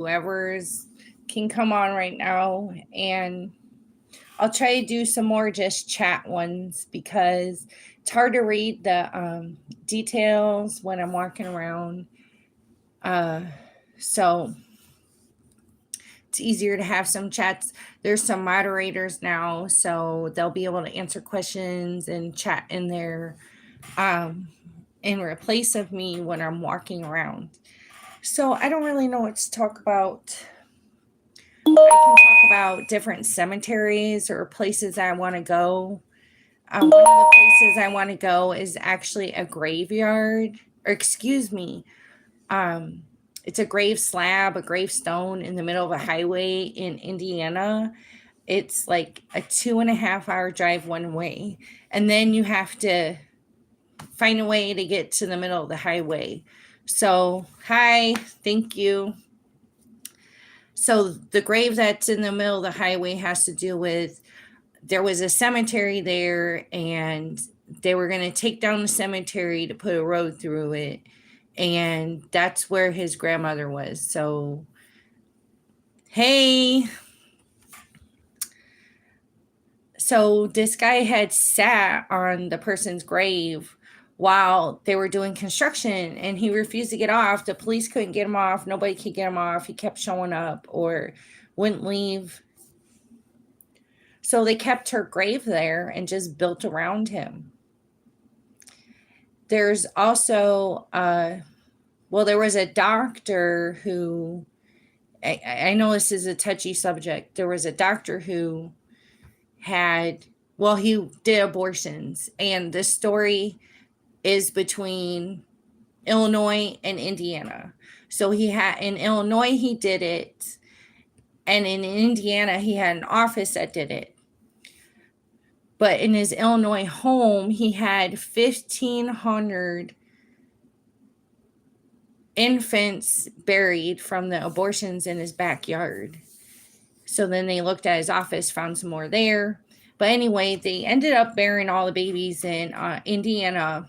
whoever's can come on right now, and I'll try to do some more just chat ones because it's hard to read the details when I'm walking around. Uh, so it's easier to have some chats. There's some moderators now, so they'll be able to answer questions and chat in there um, in replace of me when I'm walking around. So I don't really know what to talk about. I can talk about different cemeteries or places I want to go. One of the places I want to go is actually a graveyard, or excuse me, um, it's a grave slab, a gravestone in the middle of a highway in Indiana. It's like a 2.5 hour drive one way. And then you have to find a way to get to the middle of the highway. So, hi, thank you. So, the grave that's in the middle of the highway has to do with there was a cemetery there, and they were going to take down the cemetery to put a road through it. And that's where his grandmother was. So, hey. So, this guy had sat on the person's grave while they were doing construction, and he refused to get off. The police couldn't get him off. Nobody could get him off. He kept showing up or wouldn't leave. So they kept her grave there and just built around him. There's also, there was a doctor who, I know this is a touchy subject. There was a doctor who he did abortions. And the story is between Illinois and Indiana. So in Illinois, he did it. And in Indiana, he had an office that did it. But in his Illinois home, he had 1,500 infants buried from the abortions in his backyard. So then they looked at his office, found some more there. But anyway, they ended up burying all the babies in Indiana.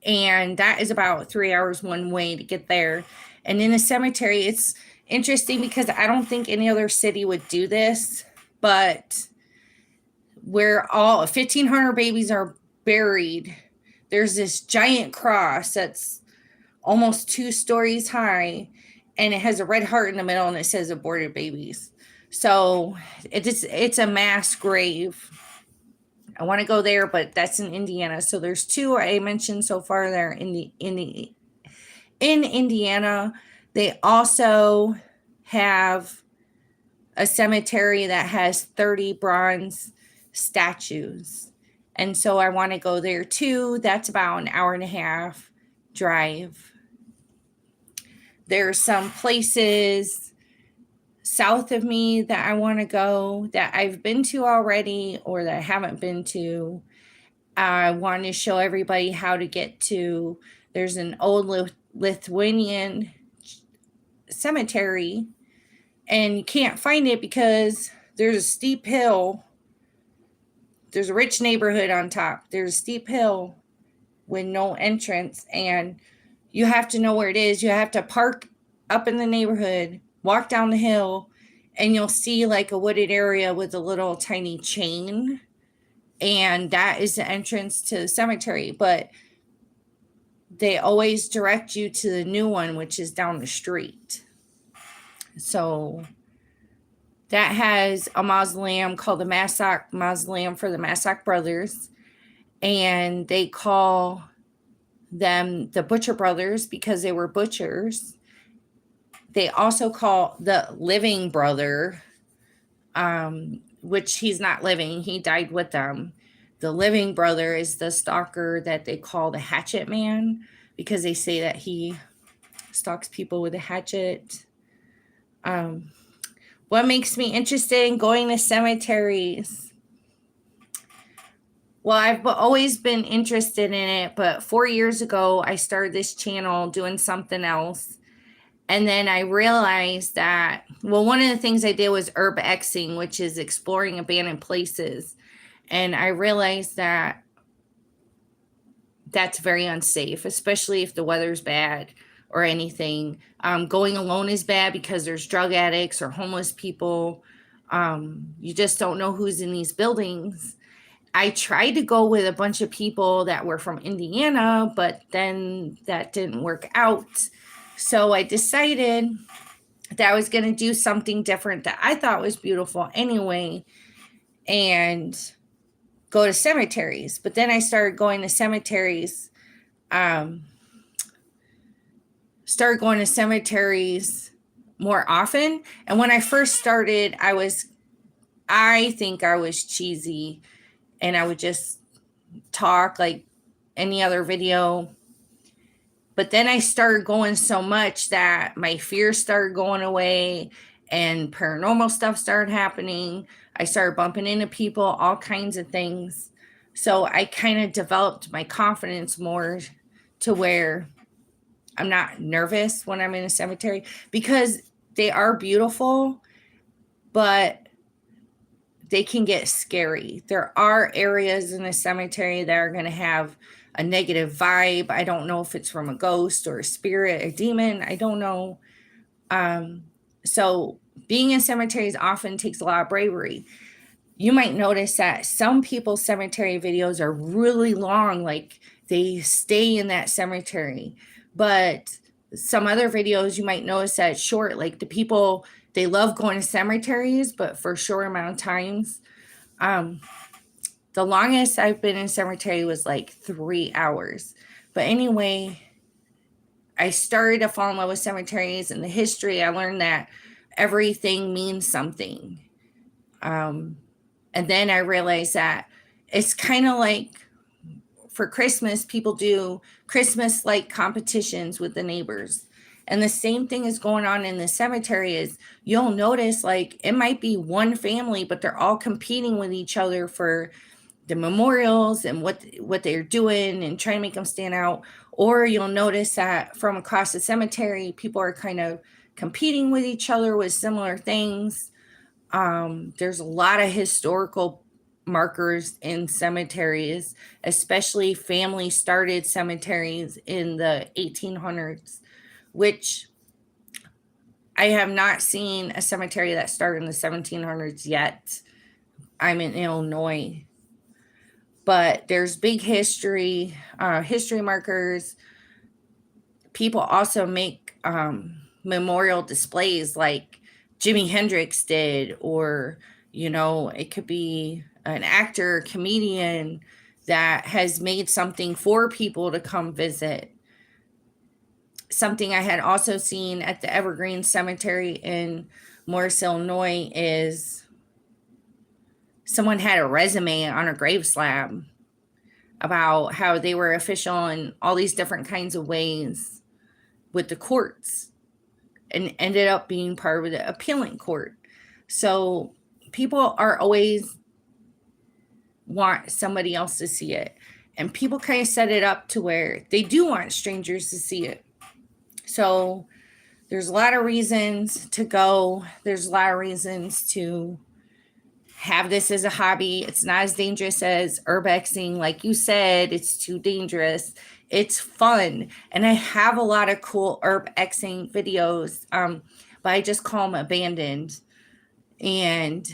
And that is about 3 hours one way to get there. And in the cemetery, it's interesting because I don't think any other city would do this. But where all 1,500 babies are buried, there's this giant cross that's almost 2 stories high, and it has a red heart in the middle, and it says aborted babies. So it's a mass grave. I want to go there, but that's in Indiana. So there's 2 I mentioned so far there in Indiana. They also have a cemetery that has 30 bronze statues. And so I want to go there too. That's about an 1.5-hour drive. There's some places south of me that I want to go that I've been to already or that I haven't been to. I want to show everybody how to get to. There's an old Lithuanian cemetery, and you can't find it because there's a steep hill. There's a rich neighborhood on top. There's a steep hill with no entrance, and you have to know where it is. You have to park up in the neighborhood, walk down the hill, and you'll see like a wooded area with a little tiny chain. And that is the entrance to the cemetery. But they always direct you to the new one, which is down the street. So that has a mausoleum called the Massac Mausoleum for the Massac brothers. And they call them the Butcher Brothers because they were butchers. They also call the living brother, which he's not living. He died with them. The living brother is the stalker that they call the Hatchet Man because they say that he stalks people with a hatchet. What makes me interested in going to cemeteries? Well, I've always been interested in it, but 4 years ago, I started this channel doing something else. And then I realized that, one of the things I did was urbexing, which is exploring abandoned places. And I realized that that's very unsafe, especially if the weather's bad. or anything. Going alone is bad because there's drug addicts or homeless people. You just don't know who's in these buildings. I tried to go with a bunch of people that were from Indiana, but then that didn't work out. So I decided that I was going to do something different that I thought was beautiful anyway, and go to cemeteries. But then I started going to cemeteries, more often. And when I first started, I think I was cheesy, and I would just talk like any other video. But then I started going so much that my fears started going away and paranormal stuff started happening. I started bumping into people, all kinds of things. So I kind of developed my confidence more to where I'm not nervous when I'm in a cemetery, because they are beautiful, but they can get scary. There are areas in a cemetery that are going to have a negative vibe. I don't know if it's from a ghost or a spirit, a demon. I don't know. So being in cemeteries often takes a lot of bravery. You might notice that some people's cemetery videos are really long, like they stay in that cemetery. But some other videos you might notice that it's short, like the people, they love going to cemeteries, but for a short amount of times. The longest I've been in cemetery was like 3 hours. But anyway, I started to fall in love with cemeteries and the history. I learned that everything means something. And then I realized that it's kind of like for Christmas, people do Christmas like competitions with the neighbors. And the same thing is going on in the cemetery. Is you'll notice like it might be one family, but they're all competing with each other for the memorials and what they're doing and trying to make them stand out. Or you'll notice that from across the cemetery, people are kind of competing with each other with similar things. There's a lot of historical markers in cemeteries, especially family started cemeteries in the 1800s, which I have not seen a cemetery that started in the 1700s yet. I'm in Illinois. But there's big history markers. People also make memorial displays like Jimi Hendrix did, or, it could be an actor, comedian that has made something for people to come visit. Something I had also seen at the Evergreen Cemetery in Morris, Illinois is someone had a resume on a grave slab about how they were official in all these different kinds of ways with the courts, and ended up being part of the appealing court. So people are always want somebody else to see it. And people kind of set it up to where they do want strangers to see it. So there's a lot of reasons to go. There's a lot of reasons to have this as a hobby. It's not as dangerous as urbexing. Like you said, it's too dangerous. It's fun. And I have a lot of cool urbexing videos, but I just call them abandoned. And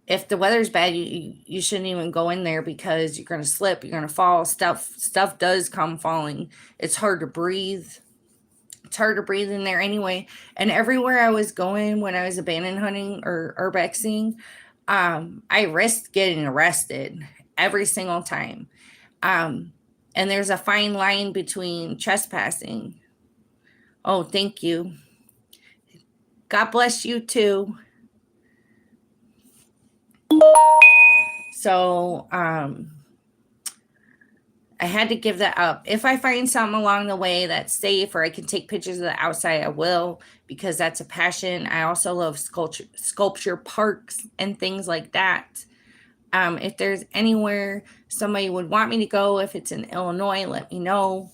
if the weather's bad, you shouldn't even go in there, because you're going to slip, you're going to fall. Stuff does come falling. It's hard to breathe. It's hard to breathe in there anyway. And everywhere I was going when I was abandon hunting or urbexing, I risked getting arrested every single time. And there's a fine line between trespassing. Oh, thank you. God bless you too. So, I had to give that up. If I find something along the way that's safe, or I can take pictures of the outside, I will, because that's a passion. I also love sculpture parks and things like that. If there's anywhere somebody would want me to go, if it's in Illinois, let me know.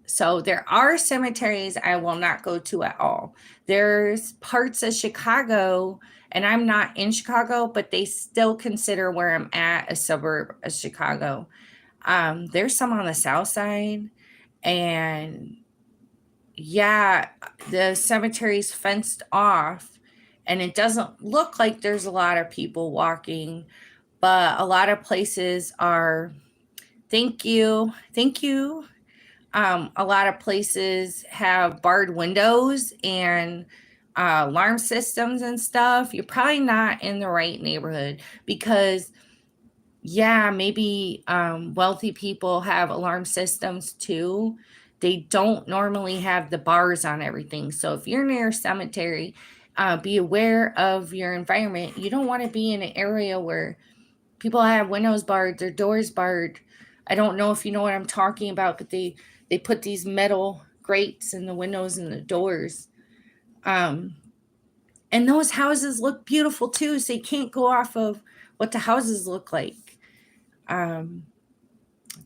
So there are cemeteries I will not go to at all. There's parts of Chicago, and I'm not in Chicago, but they still consider where I'm at a suburb of Chicago. There's some on the south side, and yeah, the cemetery's fenced off, and it doesn't look like there's a lot of people walking, but a lot of places are. Thank you. Thank you. A lot of places have barred windows and alarm systems and stuff. You're probably not in the right neighborhood because, yeah, maybe wealthy people have alarm systems too. They don't normally have the bars on everything. So if you're near a cemetery, be aware of your environment. You don't want to be in an area where people have windows barred, their doors barred. I don't know if you know what I'm talking about, but they put these metal grates in the windows and the doors. Um, and those houses look beautiful too, so you can't go off of what the houses look like. Um,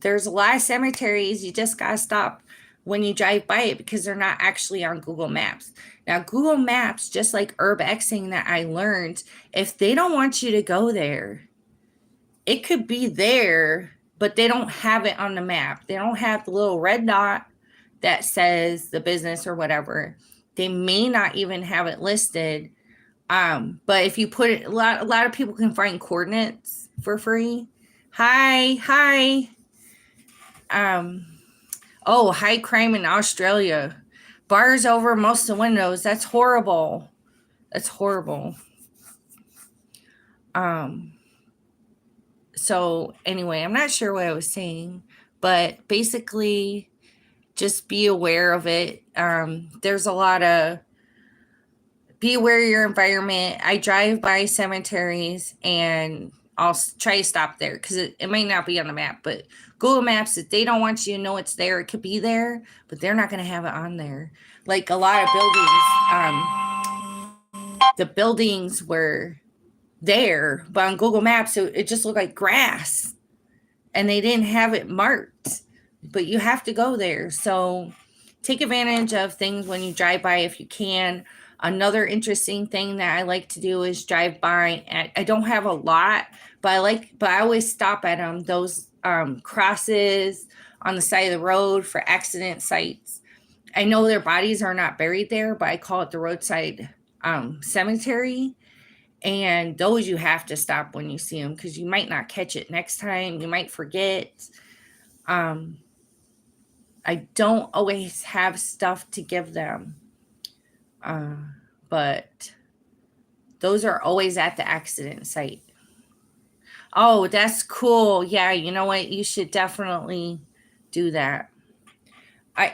there's a lot of cemeteries you just gotta stop when you drive by it because they're not actually on Google Maps. Now, Google Maps, just like urbexing that I learned, if they don't want you to go there, it could be there, but they don't have it on the map. They don't have the little red dot that says the business or whatever. They may not even have it listed. But if you put it, a lot of people can find coordinates for free. Hi. High crime in Australia. Bars over most of the windows. That's horrible. That's horrible. So anyway, I'm not sure what I was saying, but basically just be aware of it. There's a lot of be aware of your environment. I drive by cemeteries and I'll try to stop there because it might not be on the map, but Google Maps, if they don't want you to know it's there, it could be there, but they're not going to have it on there. Like a lot of buildings, the buildings were there, but on Google Maps, it just looked like grass and they didn't have it marked, but you have to go there. So take advantage of things when you drive by if you can. Another interesting thing that I like to do is drive by. I don't have a lot, but I always stop at them. Those crosses on the side of the road for accident sites. I know their bodies are not buried there, but I call it the roadside cemetery. And those you have to stop when you see them because you might not catch it next time. You might forget. I don't always have stuff to give them. But those are always at the accident site. Oh, that's cool. Yeah, you know what? You should definitely do that.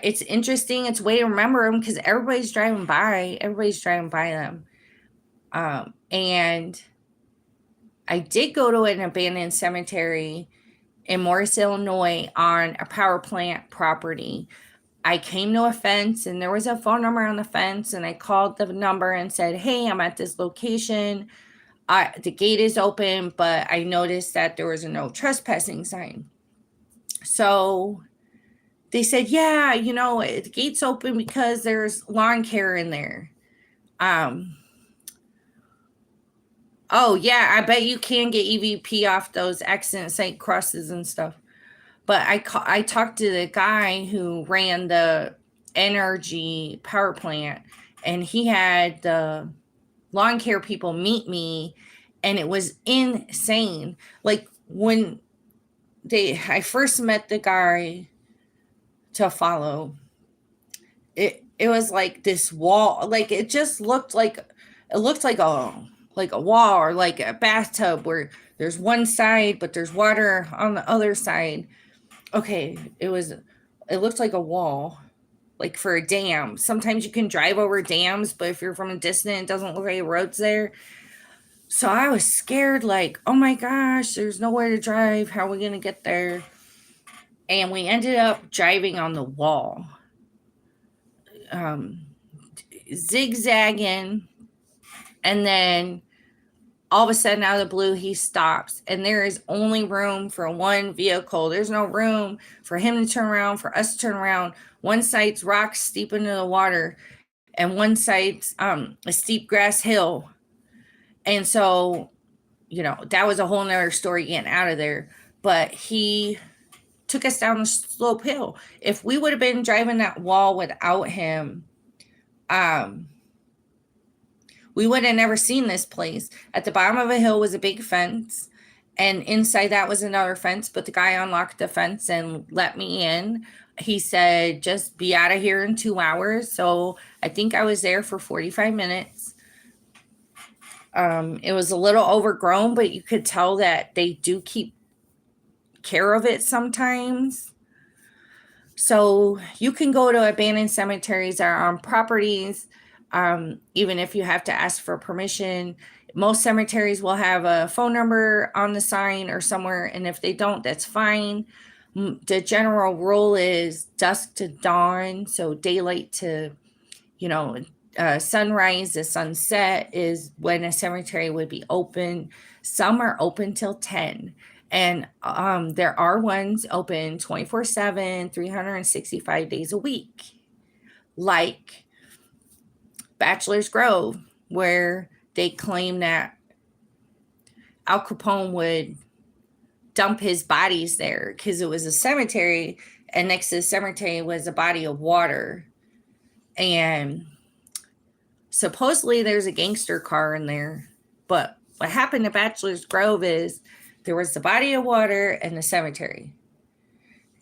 It's interesting. It's a way to remember them because everybody's driving by. Everybody's driving by them. And I did go to an abandoned cemetery in Morris, Illinois on a power plant property. I came to a fence and there was a phone number on the fence, and I called the number and said, "Hey, I'm at this location. The gate is open, but I noticed that there was a no trespassing sign." So they said, "Yeah, the gate's open because there's lawn care in there." Oh yeah, I bet you can get EVP off those accident site crosses and stuff. But I talked to the guy who ran the energy power plant, and he had the lawn care people meet me, and it was insane. Like when I first met the guy to follow, it was like this wall, like it just looked like a wall or like a bathtub where there's one side but there's water on the other side. Okay, it looked like a wall, like for a dam. Sometimes you can drive over dams, but if you're from a distance, it doesn't look like a road's there. So I was scared, like, oh my gosh, there's nowhere to drive. How are we gonna get there? And we ended up driving on the wall, zigzagging, and then all of a sudden, out of the blue, he stops, and there is only room for one vehicle. There's no room for him to turn around, for us to turn around. One side's rocks steep into the water, and one side's a steep grass hill. And so, that was a whole nother story getting out of there. But he took us down the slope hill. If we would have been driving that wall without him, we would have never seen this place. At the bottom of a hill was a big fence, and inside that was another fence, but the guy unlocked the fence and let me in. He said, just be out of here in 2 hours. So I think I was there for 45 minutes. It was a little overgrown, but you could tell that they do keep care of it sometimes. So you can go to abandoned cemeteries that are on properties, even if you have to ask for permission. Most cemeteries will have a phone number on the sign or somewhere, and if they don't, that's fine. The general rule is dusk to dawn, so daylight to, sunrise to sunset is when a cemetery would be open. Some are open till 10. And there are ones open 24/7, 365 days a week, like Bachelor's Grove, where they claim that Al Capone would dump his bodies there because it was a cemetery, and next to the cemetery was a body of water. And supposedly there's a gangster car in there. But what happened to Bachelor's Grove is there was the body of water and the cemetery.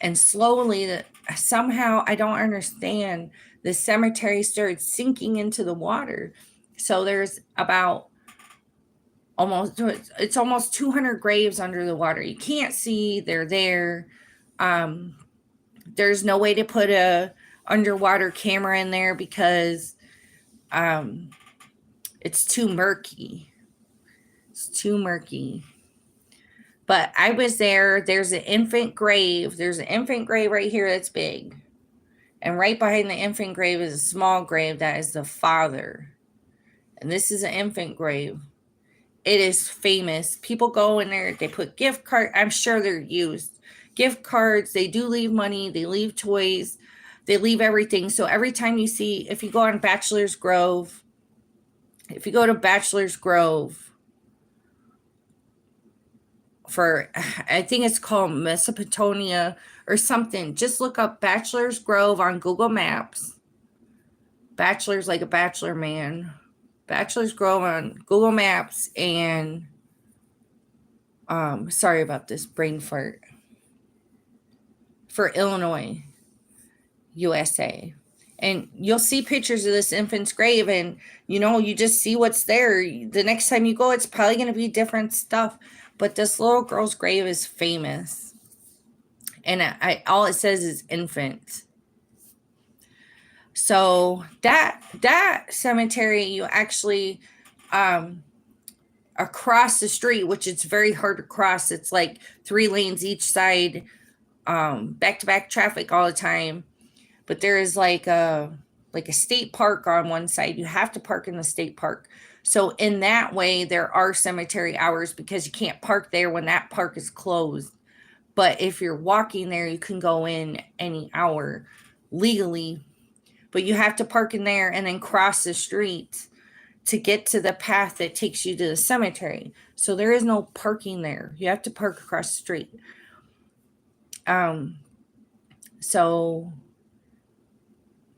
And slowly, somehow, I don't understand, the cemetery started sinking into the water. So there's it's almost 200 graves under the water. You can't see, they're there. There's no way to put a underwater camera in there because it's too murky. It's too murky. But I was there. There's an infant grave. There's an infant grave right here that's big. And right behind the infant grave is a small grave that is the father. And this is an infant grave. It is famous. People go in there. They put gift cards. I'm sure they're used. Gift cards. They do leave money. They leave toys. They leave everything. So every time you see, if you go on Bachelor's Grove, if you go to Bachelor's Grove, I think it's called Mesopotamia or something. Just look up Bachelor's Grove on Google Maps. Bachelor's like a bachelor man. Bachelor's Grove on Google Maps, and sorry about this brain fart. For Illinois, USA. And you'll see pictures of this infant's grave, and you just see what's there. The next time you go, it's probably going to be different stuff. But this little girl's grave is famous. And all it says is infant. So that cemetery, you actually, across the street, which it's very hard to cross. It's like 3 lanes each side, back-to-back traffic all the time. But there is like a state park on one side. You have to park in the state park. So in that way, there are cemetery hours because you can't park there when that park is closed. But if you're walking there, you can go in any hour legally. But you have to park in there and then cross the street to get to the path that takes you to the cemetery. So there is no parking there. You have to park across the street. So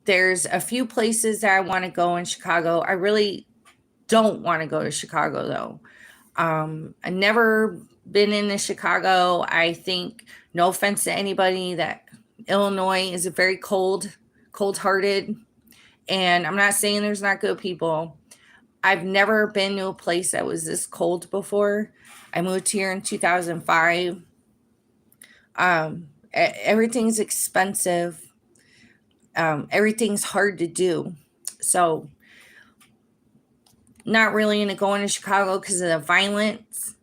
there's a few places that I want to go in Chicago. I really don't want to go to Chicago, though. I've never been into Chicago. I think, no offense to anybody, that Illinois is a very cold-hearted. And I'm not saying there's not good people. I've never been to a place that was this cold before. I moved here in 2005. Everything's expensive. Everything's hard to do. So not really into going to Chicago because of the violence.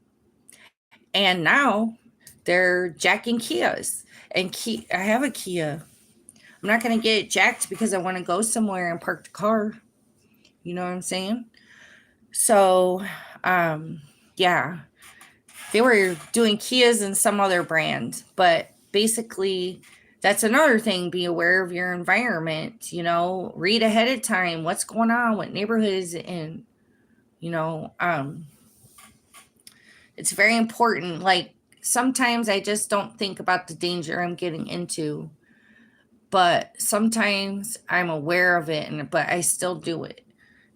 And now they're jacking Kias. And I have a Kia. I'm not going to get it jacked because I want to go somewhere and park the car. You know what I'm saying? So, yeah. They were doing Kias and some other brand. But basically, that's another thing. Be aware of your environment. Read ahead of time what's going on, what neighborhoods in. It's very important. Like sometimes I just don't think about the danger I'm getting into, but sometimes I'm aware of it, but I still do it.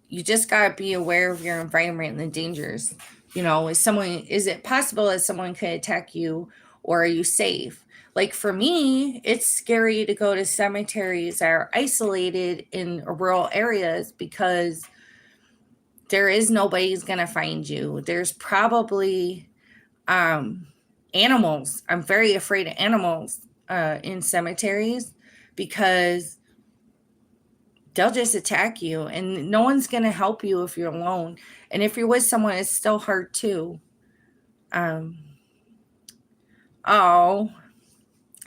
You just got to be aware of your environment and the dangers. Is it possible that someone could attack you, or are you safe? Like for me, it's scary to go to cemeteries that are isolated in rural areas because there is nobody's going to find you. There's probably animals. I'm very afraid of animals in cemeteries because they'll just attack you and no one's going to help you if you're alone. And if you're with someone, it's still hard too. Oh,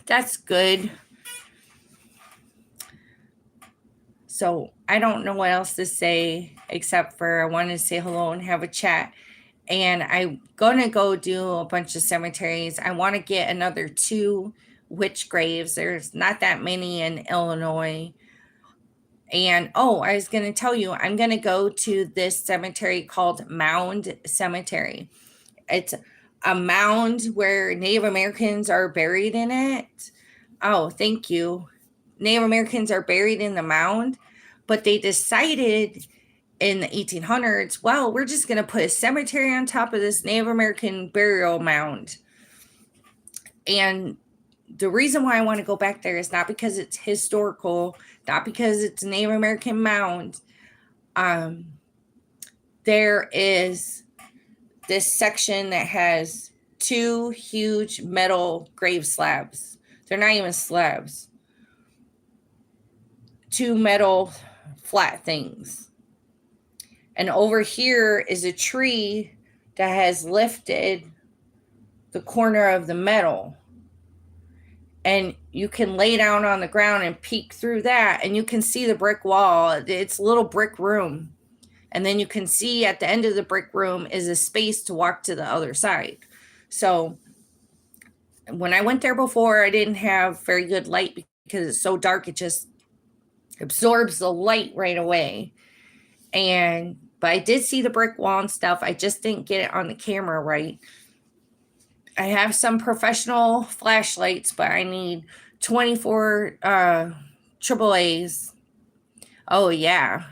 that's good. So I don't know what else to say except for I wanted to say hello and have a chat. And I'm going to go do a bunch of cemeteries. I want to get another 2 witch graves. There's not that many in Illinois. And I was going to tell you, I'm going to go to this cemetery called Mound Cemetery. It's a mound where Native Americans are buried in it. Oh, thank you. Native Americans are buried in the mound, but they decided in the 1800s, well, we're just going to put a cemetery on top of this Native American burial mound. And the reason why I want to go back there is not because it's historical, not because it's a Native American mound. There is this section that has 2 huge metal grave slabs. They're not even slabs. 2 metal flat things. And over here is a tree that has lifted the corner of the metal. And you can lay down on the ground and peek through that, and you can see the brick wall. It's a little brick room. And then you can see at the end of the brick room is a space to walk to the other side. So when I went there before, I didn't have very good light because it's so dark. It just absorbs the light right away. But I did see the brick wall and stuff. I just didn't get it on the camera right. I have some professional flashlights, but I need 24 AAAs. Oh yeah.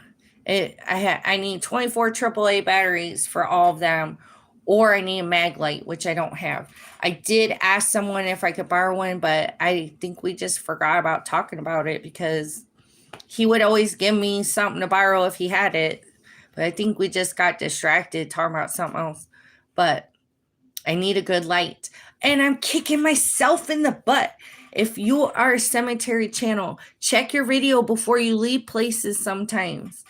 I need 24 AAA batteries for all of them, or I need a mag light, which I don't have. I did ask someone if I could borrow one, but I think we just forgot about talking about it because he would always give me something to borrow if he had it. But I think we just got distracted talking about something else. But I need a good light. And I'm kicking myself in the butt. If you are a cemetery channel, check your video before you leave places sometimes.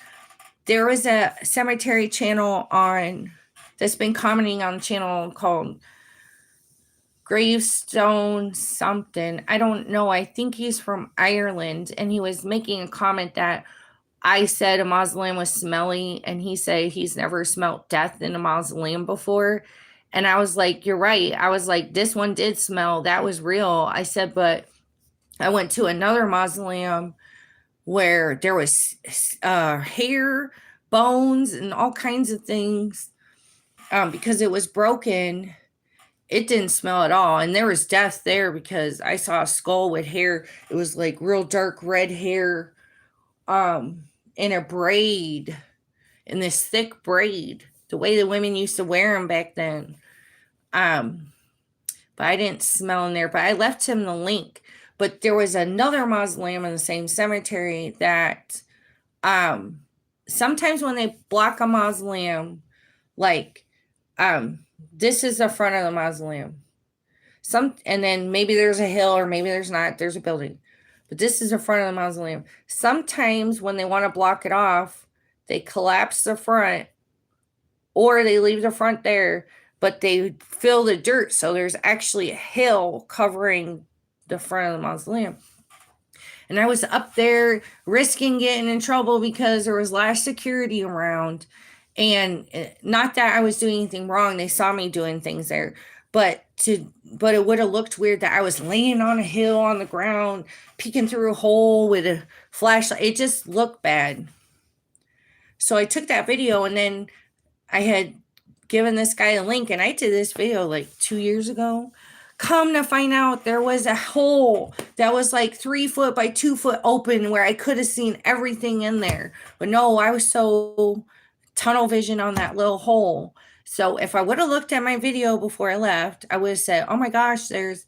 There was a cemetery channel that's been commenting on the channel called Gravestone something. I don't know. I think he's from Ireland, and he was making a comment that I said a mausoleum was smelly, and he said he's never smelt death in a mausoleum before. And I was like, you're right. I was like, this one did smell. That was real. I said, but I went to another mausoleum where there was hair, bones, and all kinds of things. Because it was broken, it didn't smell at all. And there was death there because I saw a skull with hair. It was like real dark red hair in a braid, in this thick braid, the way the women used to wear them back then. But I didn't smell in there, but I left him the link. But there was another mausoleum in the same cemetery that sometimes when they block a mausoleum, like this is the front of the mausoleum. And then maybe there's a hill or maybe there's not, there's a building. But this is the front of the mausoleum. Sometimes when they want to block it off, they collapse the front or they leave the front there, but they fill the dirt. So there's actually a hill covering the front of the mausoleum. And I was up there risking getting in trouble because there was less security around. And not that I was doing anything wrong. They saw me doing things there. But it would have looked weird that I was laying on a hill on the ground, peeking through a hole with a flashlight. It just looked bad. So I took that video, and then I had given this guy a link, and I did this video like 2 years ago. Come to find out, there was a hole that was like 3 foot by 2 foot open where I could have seen everything in there. But no, I was so tunnel vision on that little hole. So if I would have looked at my video before I left, I would have said, oh my gosh, there's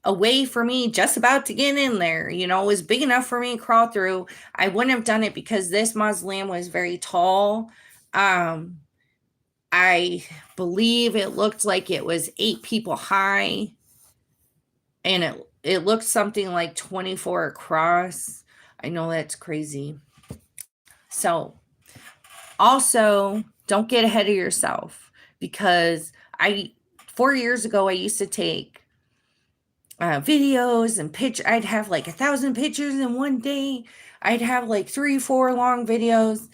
a way for me just about to get in there. You know, it was big enough for me to crawl through. I wouldn't have done it because this mausoleum was very tall. I believe it looked like it was 8 people high, and it looked something like 24 across. I know that's crazy. So also, don't get ahead of yourself, because 4 years ago, I used to take videos and I'd have like 1,000 pictures in one day. I'd have like 3-4 long videos.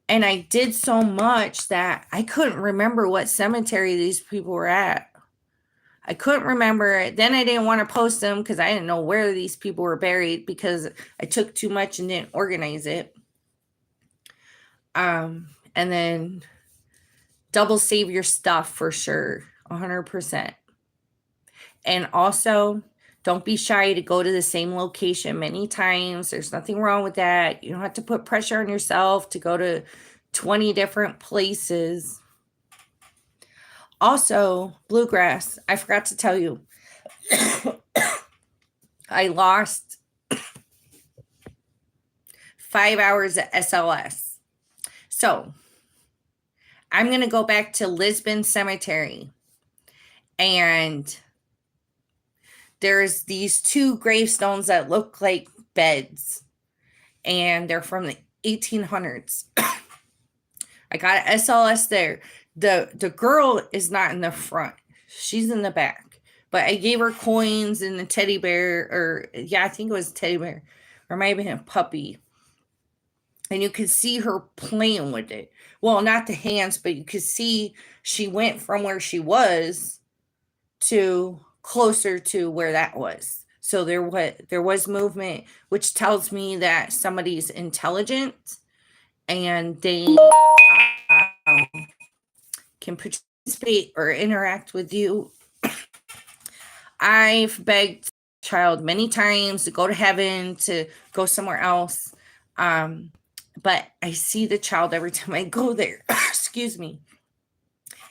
And I did so much that I couldn't remember what cemetery these people were at. I couldn't remember it. Then I didn't want to post them because I didn't know where these people were buried, because I took too much and didn't organize it. And then double save your stuff for sure, 100%. And also, don't be shy to go to the same location many times. There's nothing wrong with that. You don't have to put pressure on yourself to go to 20 different places. Also, bluegrass, I forgot to tell you, I lost 5 hours at SLS. So I'm going to go back to Lisbon Cemetery, and there's these 2 gravestones that look like beds, and they're from the 1800s. I got an SLS there. The girl is not in the front. She's in the back. But I gave her coins and a teddy bear, or I think it was a teddy bear, or it might have been a puppy. And you could see her playing with it. Well, not the hands, but you could see she went from where she was to closer to where that was. So there was movement, which tells me that somebody's intelligent and they can participate or interact with you. I've begged a child many times to go to heaven, to go somewhere else. But I see the child every time I go there. Excuse me.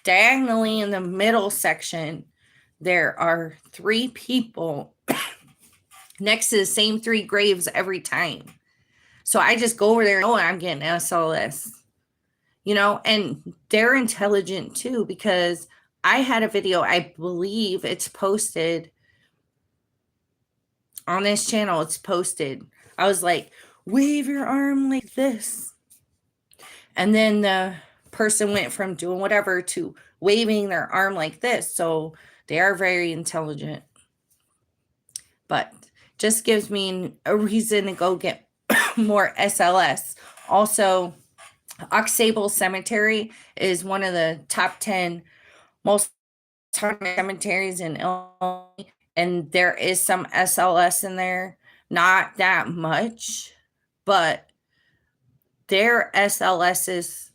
Diagonally in the middle section, there are 3 people next to the same 3 graves every time. So I just go over there and I'm getting SLS, you know, and they're intelligent too, because I had a video, I believe it's posted on this channel. It's posted. I was like, wave your arm like this. And then the person went from doing whatever to waving their arm like this. So they are very intelligent. But just gives me a reason to go get more SLS. Also, Aux Sable Cemetery is one of the top 10 most haunted cemeteries in Illinois, and there is some SLS in there. Not that much, but their SLSs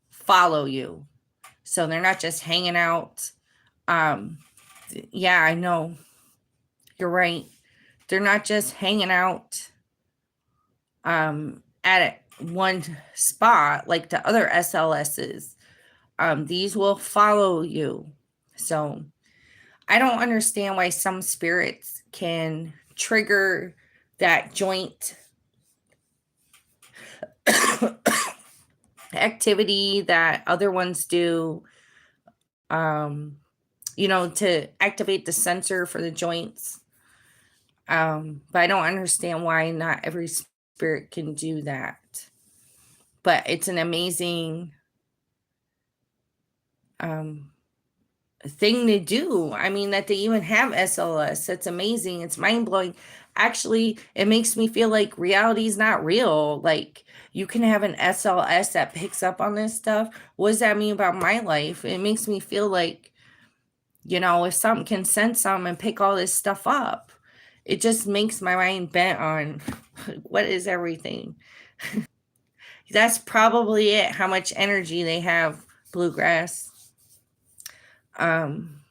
follow you. So they're not just hanging out. Yeah, I know. You're right. They're not just hanging out at one spot like the other SLSs. These will follow you. So I don't understand why some spirits can trigger that joint activity that other ones do, you know, to activate the sensor for the joints. But I don't understand why not every spirit can do that. But it's an amazing thing to do. I mean, that they even have SLS. That's amazing. It's mind-blowing. Actually, it makes me feel like reality is not real. Like, you can have an SLS that picks up on this stuff. What does that mean about my life? It makes me feel like, you know, if something can sense something and pick all this stuff up, it just makes my mind bent on what is everything. That's probably it, how much energy they have, bluegrass.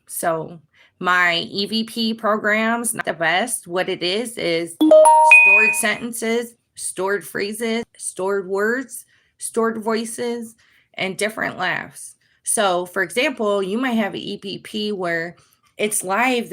So My EVP program's not the best. What it is stored sentences, stored phrases, stored words, stored voices, and different laughs. So, for example, you might have an EVP where it's live.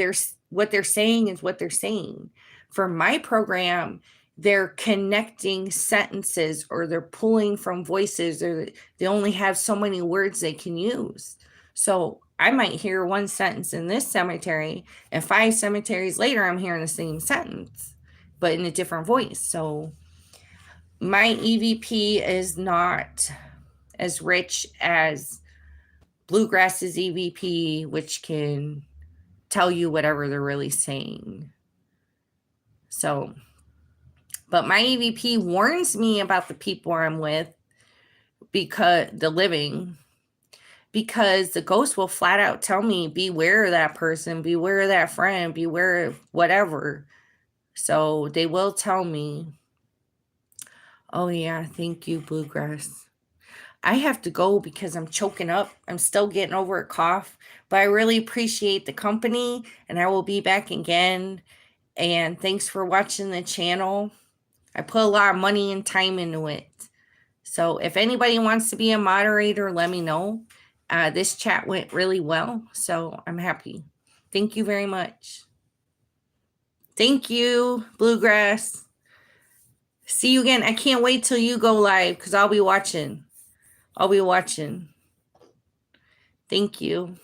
What they're saying is what they're saying. For my program, they're connecting sentences, or they're pulling from voices, or they only have so many words they can use. So I might hear one sentence in this cemetery, and 5 cemeteries later, I'm hearing the same sentence, but in a different voice. So my EVP is not as rich as Bluegrass's EVP, which can tell you whatever they're really saying. So, but my EVP warns me about the people I'm with, because the ghost will flat out tell me, beware of that person, beware of that friend, beware of whatever. So they will tell me. Oh yeah, thank you, Bluegrass. I have to go because I'm choking up. I'm still getting over a cough, but I really appreciate the company, and I will be back again. And thanks for watching the channel. I put a lot of money and time into it. So if anybody wants to be a moderator, let me know. This chat went really well, so I'm happy. Thank you very much. Thank you, Bluegrass. See you again. I can't wait till you go live, because I'll be watching. Thank you.